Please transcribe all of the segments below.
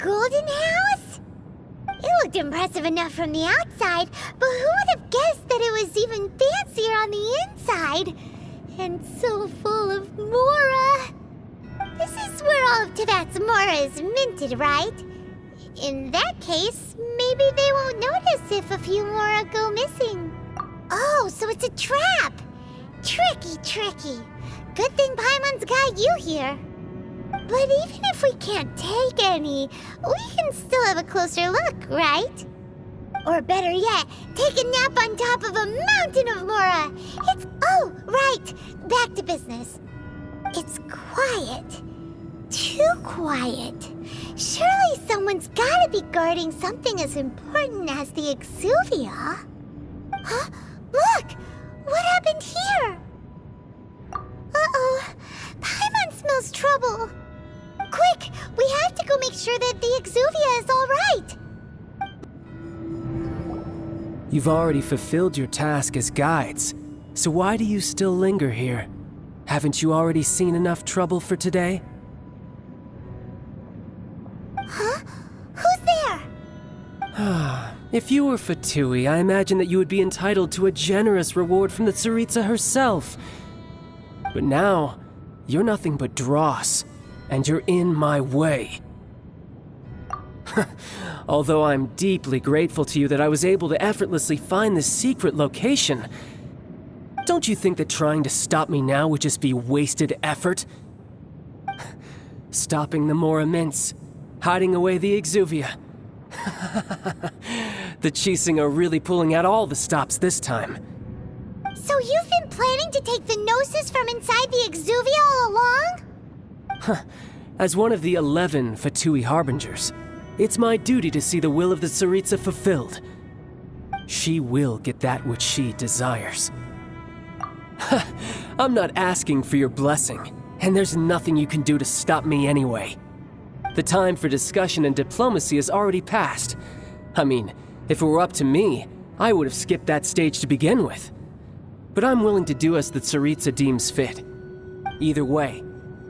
golden house? It looked impressive enough from the outside, but who would have guessed that it was even fancier on the inside? And so full of Mora. This is where all of Teyvat's Mora is minted, right? In that case, maybe they won't notice if a few Mora go missing. Oh, so it's a trap! Tricky, tricky. Good thing Paimon's got you here. But even if we can't take any, we can still have a closer look, right? Or better yet, take a nap on top of a mountain of Mora. Oh, right. Back to business. It's quiet. Too quiet. Surely someone's gotta be guarding something as important as the Exuvia. Huh? Look! What happened here? Uh-oh. Paimon smells trouble. Quick! We have to go make sure that the Exuvia is all right. You've already fulfilled your task as guides, so why do you still linger here? Haven't you already seen enough trouble for today? Huh? Who's there? If you were Fatui, I imagine that you would be entitled to a generous reward from the Tsaritsa herself. But now, you're nothing but dross, and you're in my way. Although I'm deeply grateful to you that I was able to effortlessly find this secret location, don't you think that trying to stop me now would just be wasted effort? Stopping the Mora Mints, hiding away the Exuvia. The Chising are really pulling out all the stops this time. So you've been planning to take the Gnosis from inside the Exuvia all along? As one of the 11 Fatui Harbingers, it's my duty to see the will of the Tsaritsa fulfilled. She will get that which she desires. I'm not asking for your blessing, and there's nothing you can do to stop me anyway. The time for discussion and diplomacy has already passed. I mean, if it were up to me, I would have skipped that stage to begin with. But I'm willing to do as the Tsaritsa deems fit. Either way,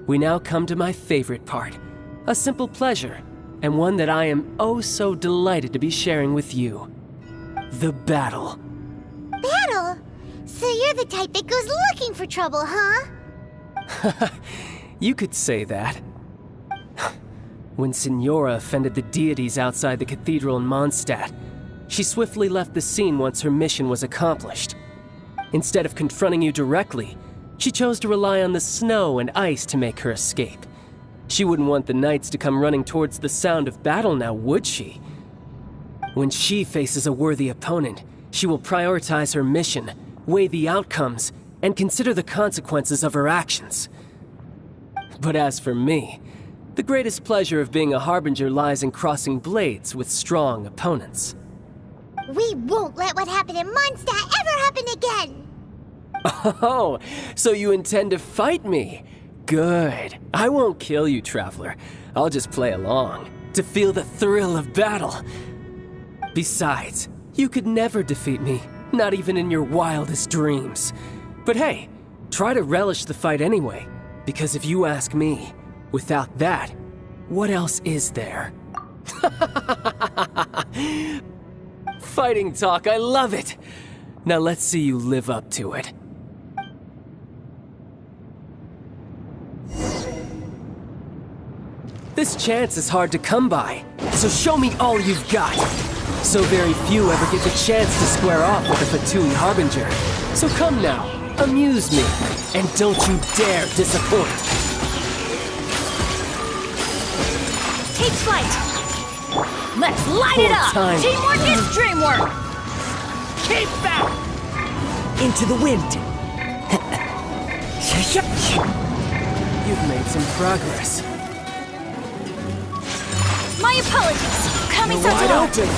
we now come to my favorite part. A simple pleasure, and one that I am oh so delighted to be sharing with you. The battle. Battle? So you're the type that goes looking for trouble, huh? You could say that. When Signora offended the deities outside the cathedral in Mondstadt, she swiftly left the scene once her mission was accomplished. Instead of confronting you directly, she chose to rely on the snow and ice to make her escape. She wouldn't want the knights to come running towards the sound of battle now, would she? When she faces a worthy opponent, she will prioritize her mission, weigh the outcomes, and consider the consequences of her actions. But as for me, the greatest pleasure of being a Harbinger lies in crossing blades with strong opponents. We won't let what happened in Mondstadt ever happen again! Oh, so you intend to fight me? Good. I won't kill you, Traveler. I'll just play along, to feel the thrill of battle. Besides, you could never defeat me, not even in your wildest dreams. But hey, try to relish the fight anyway, because if you ask me, without that, what else is there? Fighting talk, I love it! Now let's see you live up to it. This chance is hard to come by, so show me all you've got. So very few ever get the chance to square off with a Fatui Harbinger. So come now, amuse me, and don't you dare disappoint. Take flight! Let's light it up! Time. Teamwork is dreamwork! Keep that! Into the wind! You've made some progress. My apologies! Coming so Wide low! open.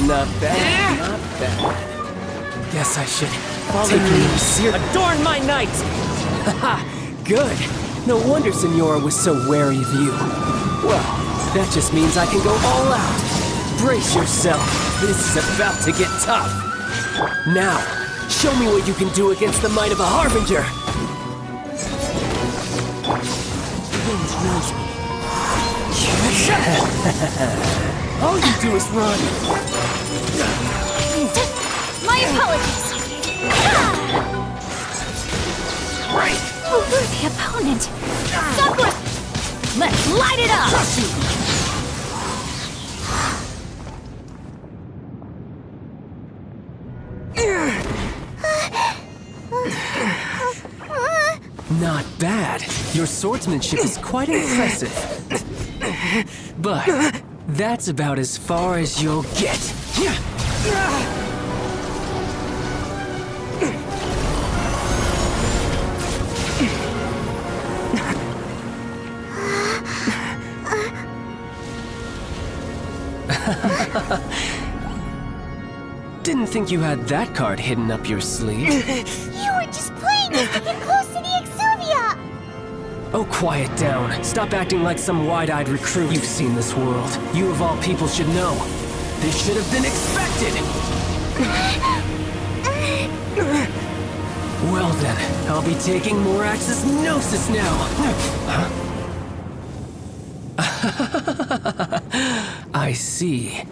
Not bad, not bad. Guess I should take you more seriously. Adorn my night! Haha, good. No wonder Signora was so wary of you. Well, that just means I can go all out. Brace yourself. This is about to get tough. Now, show me what you can do against the might of a Harbinger. knows me. All you do is run. My apologies. Right! A worthy opponent. Subway! Let's light it up! Not bad. Your swordsmanship is quite impressive. But that's about as far as you'll get. Didn't think you had that card hidden up your sleeve. You were just playing us to get close to the Exuvia! Oh, quiet down. Stop acting like some wide-eyed recruit. You've seen this world. You of all people should know. This should have been expected! Well then, I'll be taking Morax's Gnosis now! Huh? I see.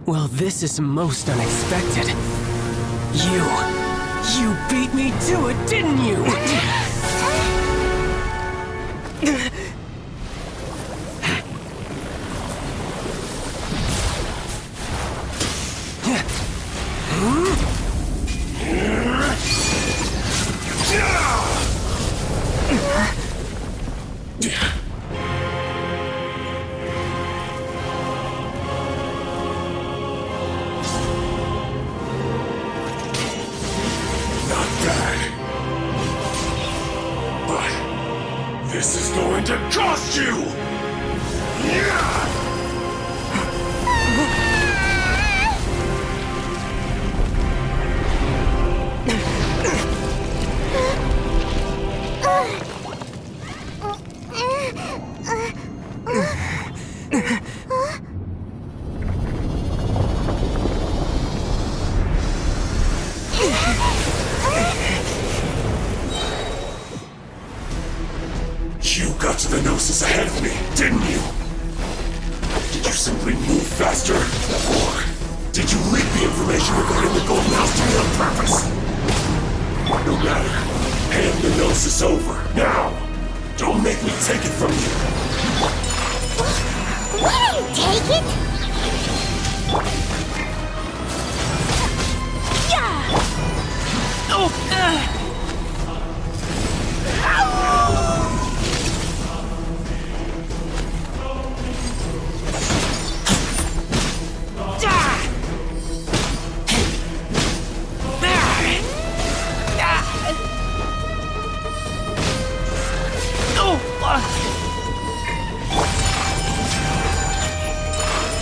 Well, this is most unexpected. You beat me to it, didn't you? This is going to cost you! You got to the Gnosis ahead of me, didn't you? Did you simply move faster? Or did you leak the information regarding the Golden House to me on purpose? No matter. Hand the Gnosis over, now! Don't make me take it from you! We didn't take it!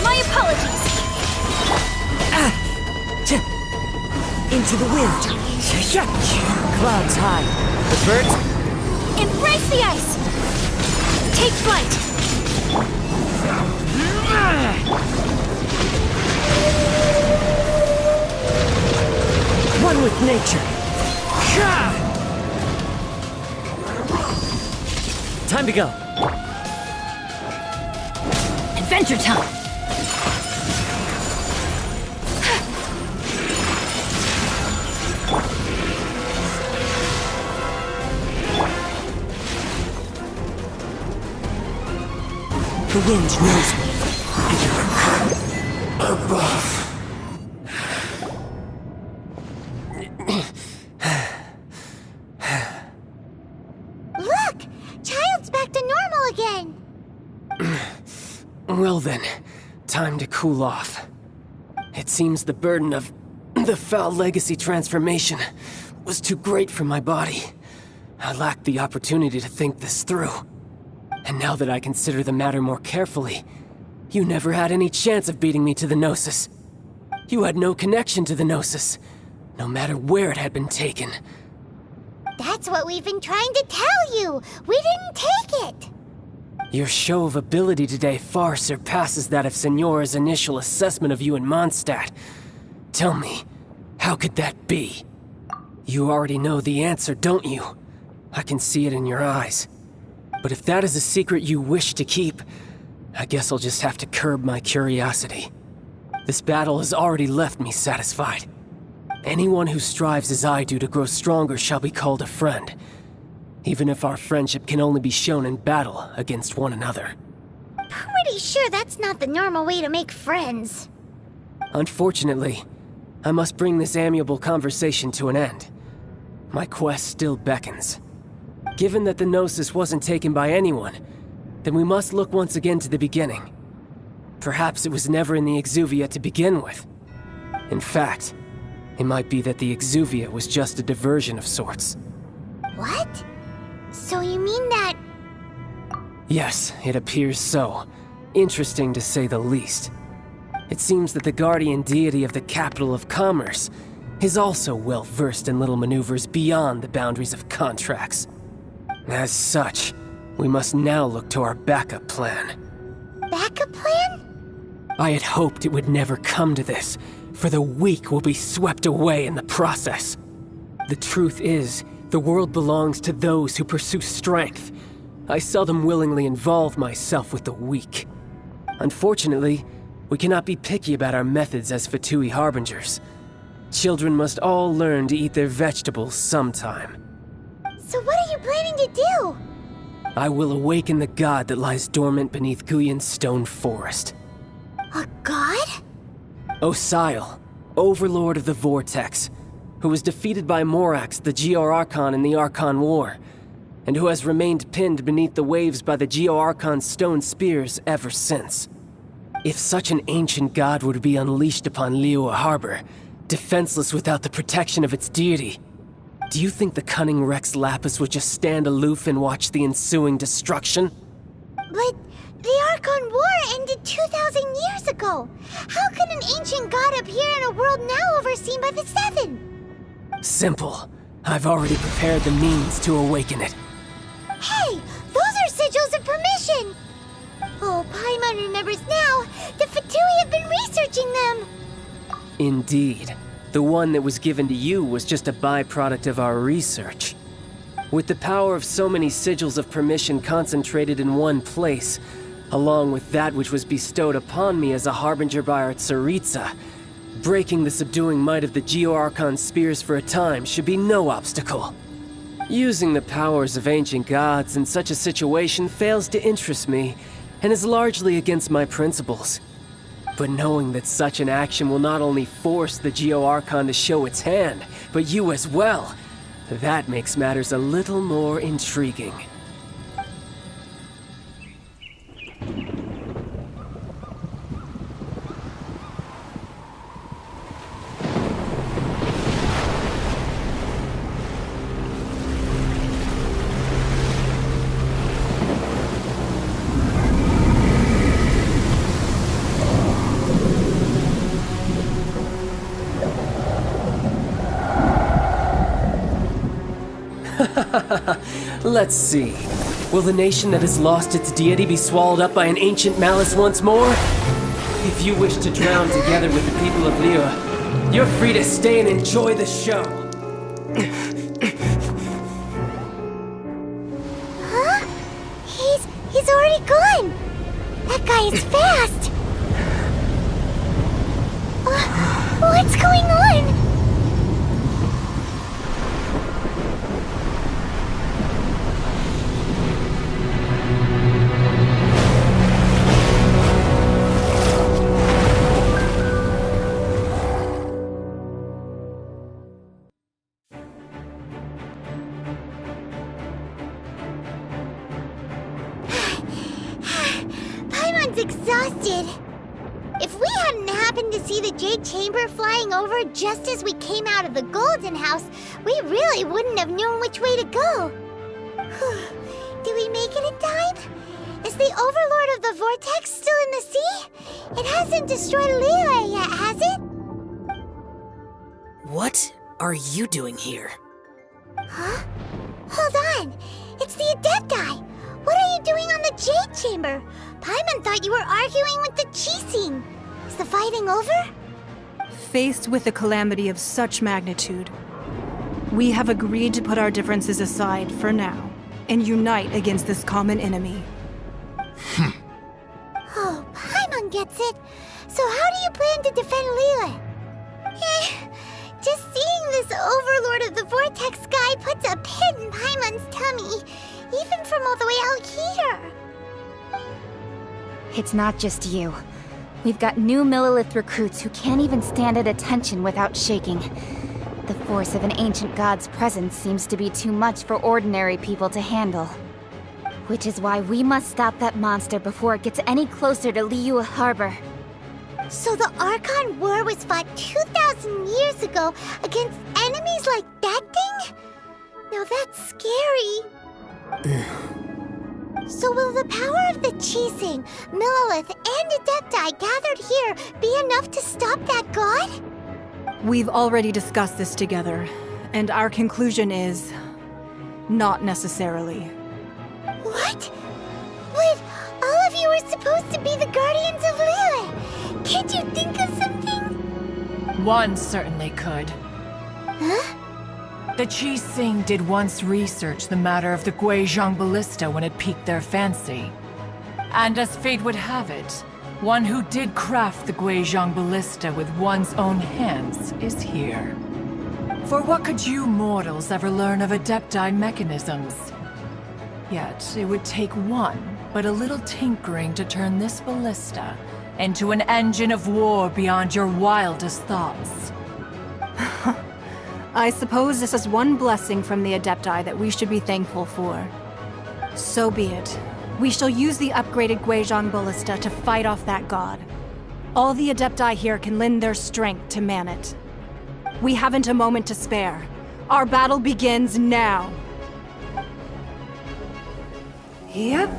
My apologies. Into the wind. Clouds high. The birds. Embrace the ice. Take flight. One with nature. Time to go. Adventure time. The wind knows me. Above. Look! Child's back to normal again! Well then, time to cool off. It seems the burden of the foul legacy transformation was too great for my body. I lacked the opportunity to think this through. And now that I consider the matter more carefully, you never had any chance of beating me to the Gnosis. You had no connection to the Gnosis, no matter where it had been taken. That's what we've been trying to tell you! We didn't take it! Your show of ability today far surpasses that of Signora's initial assessment of you in Mondstadt. Tell me, how could that be? You already know the answer, don't you? I can see it in your eyes. But if that is a secret you wish to keep, I guess I'll just have to curb my curiosity. This battle has already left me satisfied. Anyone who strives as I do to grow stronger shall be called a friend, even if our friendship can only be shown in battle against one another. Pretty sure that's not the normal way to make friends. Unfortunately, I must bring this amiable conversation to an end. My quest still beckons. Given that the Gnosis wasn't taken by anyone, then we must look once again to the beginning. Perhaps it was never in the Exuvia to begin with. In fact, it might be that the Exuvia was just a diversion of sorts. What? So you mean that... Yes, it appears so. Interesting to say the least. It seems that the guardian deity of the capital of commerce is also well versed in little maneuvers beyond the boundaries of contracts. As such, we must now look to our backup plan. Backup plan? I had hoped it would never come to this, for the weak will be swept away in the process. The truth is, the world belongs to those who pursue strength. I seldom willingly involve myself with the weak. Unfortunately, we cannot be picky about our methods as Fatui Harbingers. Children must all learn to eat their vegetables sometime. So what are you planning to do? I will awaken the god that lies dormant beneath Guyon's stone forest. A god? Osial, overlord of the Vortex, who was defeated by Morax, the Geo-Archon in the Archon War, and who has remained pinned beneath the waves by the Geo-Archon's stone spears ever since. If such an ancient god were to be unleashed upon Liyue Harbor, defenseless without the protection of its deity, do you think the cunning Rex Lapis would just stand aloof and watch the ensuing destruction? But the Archon War ended 2,000 years ago. How can an ancient god appear in a world now overseen by the Seven? Simple. I've already prepared the means to awaken it. Hey, those are sigils of permission! Oh, Paimon remembers now. The Fatui have been researching them. Indeed. The one that was given to you was just a byproduct of our research. With the power of so many sigils of permission concentrated in one place, along with that which was bestowed upon me as a harbinger by our Tsaritsa, breaking the subduing might of the Geo-Archon spears for a time should be no obstacle. Using the powers of ancient gods in such a situation fails to interest me, and is largely against my principles. But knowing that such an action will not only force the Geo-Archon to show its hand, but you as well, that makes matters a little more intriguing. Let's see. Will the nation that has lost its deity be swallowed up by an ancient malice once more? If you wish to drown together with the people of Liyue, you're free to stay and enjoy the show. Huh? He's already gone. That guy is fast. What's going on? Exhausted. If we hadn't happened to see the Jade Chamber flying over just as we came out of the Golden House, we really wouldn't have known which way to go. Did we make it in time? Is the Overlord of the Vortex still in the sea? It hasn't destroyed Liyue yet, has it? What are you doing here? Huh? Hold on. It's the Adepti. What are you doing on the Jade Chamber? Paimon thought you were arguing with the Chising. Is the fighting over? Faced with a calamity of such magnitude, we have agreed to put our differences aside for now and unite against this common enemy. Oh, Paimon gets it. So how do you plan to defend Liyue? Just seeing this overlord of the Vortex guy puts a pit in Paimon's tummy, even from all the way out here. It's not just you. We've got new Millilith recruits who can't even stand at attention without shaking. The force of an ancient god's presence seems to be too much for ordinary people to handle. Which is why we must stop that monster before it gets any closer to Liyue Harbor. So the Archon War was fought 2,000 years ago against enemies like that thing? Now that's scary. So will the power of the Chising, Millilith, and Adepti gathered here be enough to stop that god? We've already discussed this together, and our conclusion is... not necessarily. What? Wait, all of you were supposed to be the Guardians of Liyue. Can't you think of something? One certainly could. Huh? The Chising did once research the matter of the Guizhong Ballista when it piqued their fancy. And as fate would have it, one who did craft the Guizhong Ballista with one's own hands is here. For what could you mortals ever learn of Adepti mechanisms? Yet, it would take one, but a little tinkering to turn this ballista into an engine of war beyond your wildest thoughts. I suppose this is one blessing from the Adepti that we should be thankful for. So be it. We shall use the upgraded Guizhong Ballista to fight off that god. All the Adepti here can lend their strength to man it. We haven't a moment to spare. Our battle begins now. Yep.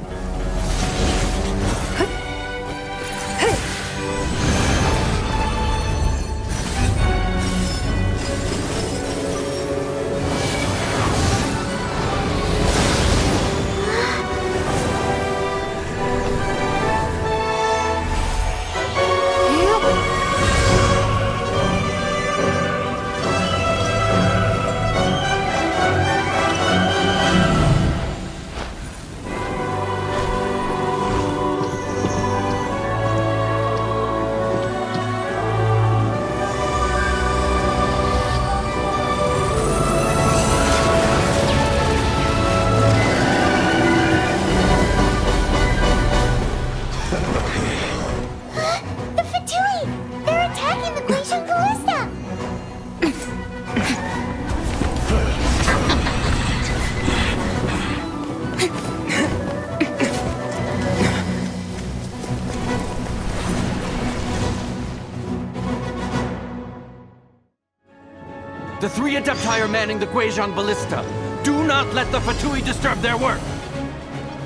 The three Adepti are manning the Guizhong Ballista. Do not let the Fatui disturb their work!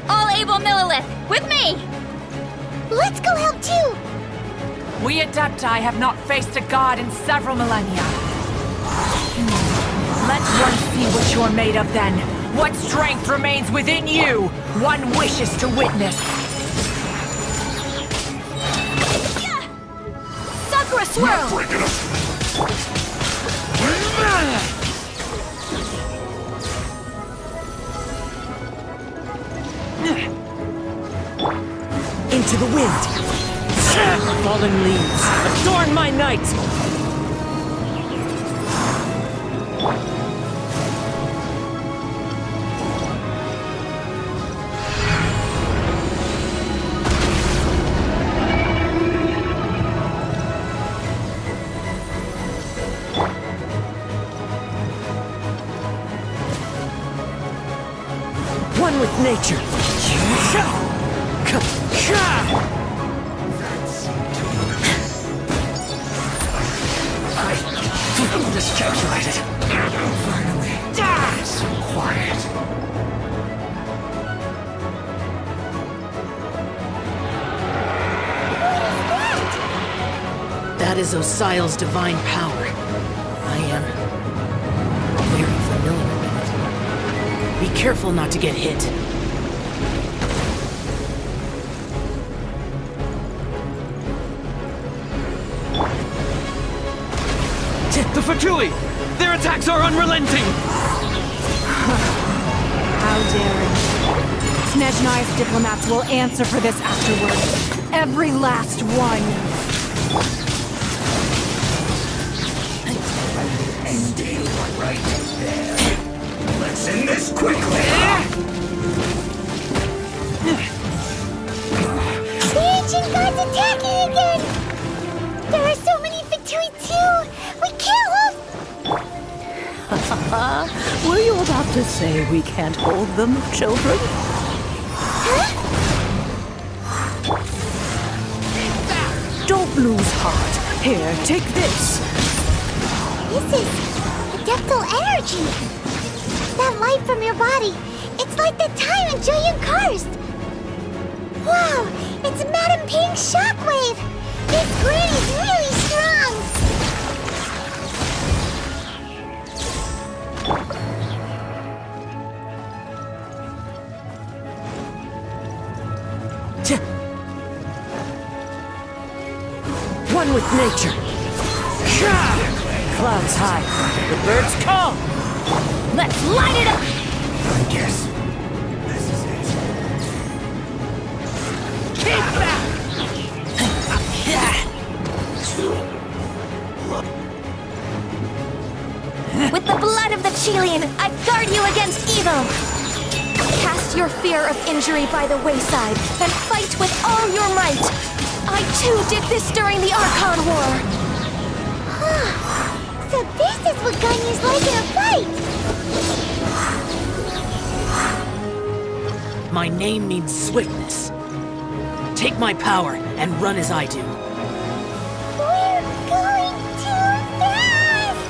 All able Millilith, with me! Let's go help too! We Adepti have not faced a god in several millennia. Let one see what you're made of then. What strength remains within you, one wishes to witness. Sakura Swirl! Breaking up. Into the wind! Fallen leaves, adorn my night! One with nature! Miscalculated. Finally. So quiet. That is Osial's divine power. I am very familiar with it. Be careful not to get hit. The Fatui! Their attacks are unrelenting! How daring. Snezhnaya's diplomats will answer for this afterward. Every last one. Ending right there. Let's end this quickly. The ancient gods attacking again! There are so many Fatui too! We can't hold... Were you about to say we can't hold them, children? Huh? Don't lose heart. Here, take this. This is adeptal energy! That light from your body, it's like the time in Julian Karst! Wow, it's Madame Ping's shockwave! This granny's really strong! One with nature. Clouds high. The birds call. Let's light it up! I guess this is it. Keep back! With the blood of the Chilean, I guard you against evil! Cast your fear of injury by the wayside, and fight with all your might! I too did this during the Archon War! So this is what Ganyu's like in a fight! My name means swiftness. Take my power and run as I do. We're going too fast!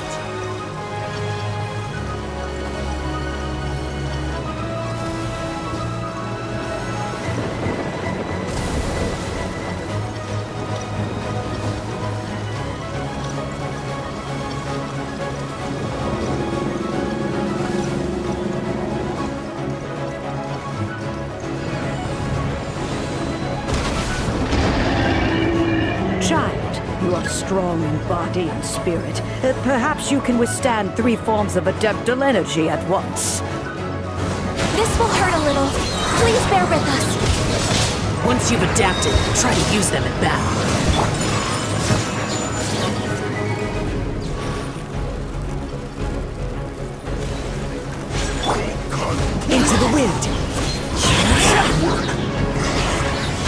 Child, you are strong in body and spirit. Perhaps you can withstand 3 forms of adeptal energy at once. This will hurt a little. Please bear with us. Once you've adapted, try to use them in battle. Into the wind.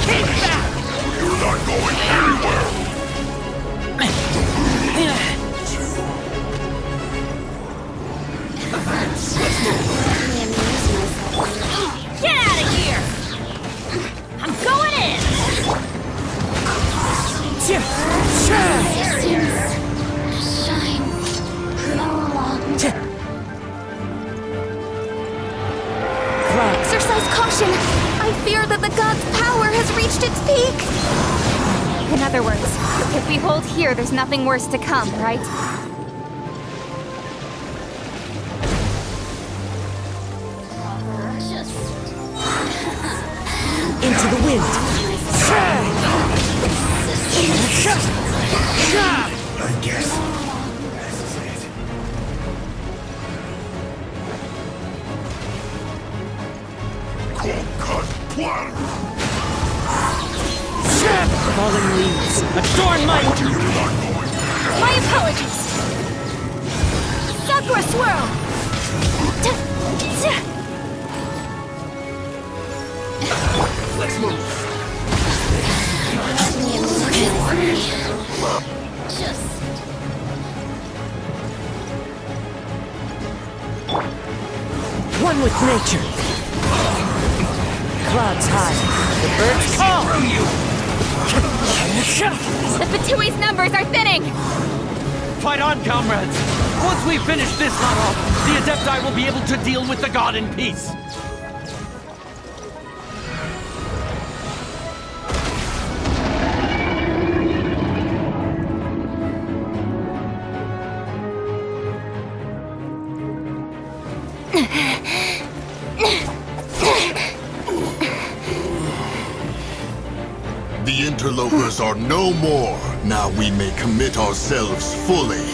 Keep back! You're not going anywhere! Get out of here! I'm going in! Exercise caution! I fear that the god's power has reached its peak! In other words, if we hold here, there's nothing worse to come, right? Into the wind. I guess this is it. Cold cut platter! Falling leaves. Adorn my... You're not going. My apologies! Sakura swirl! Let's move. One with nature. Clouds high. The birds call. The Fatui's numbers are thinning! Fight on, comrades! Once we finish this lot off, the Adepti will be able to deal with the god in peace! The interlopers are no more. Now we may commit ourselves fully.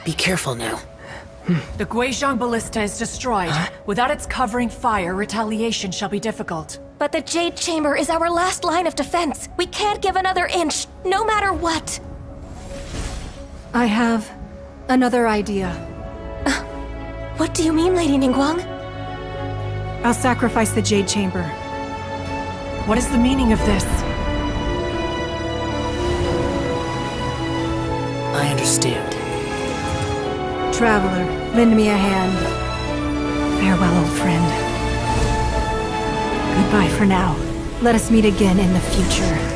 Be careful now. The Guizhong Ballista is destroyed. Without its covering fire, retaliation shall be difficult. But the Jade Chamber is our last line of defense. We can't give another inch, no matter what. I have another idea. What do you mean, Lady Ningguang? I'll sacrifice the Jade Chamber. What is the meaning of this? I understand. Traveler, lend me a hand. Farewell, old friend. Goodbye for now. Let us meet again in the future.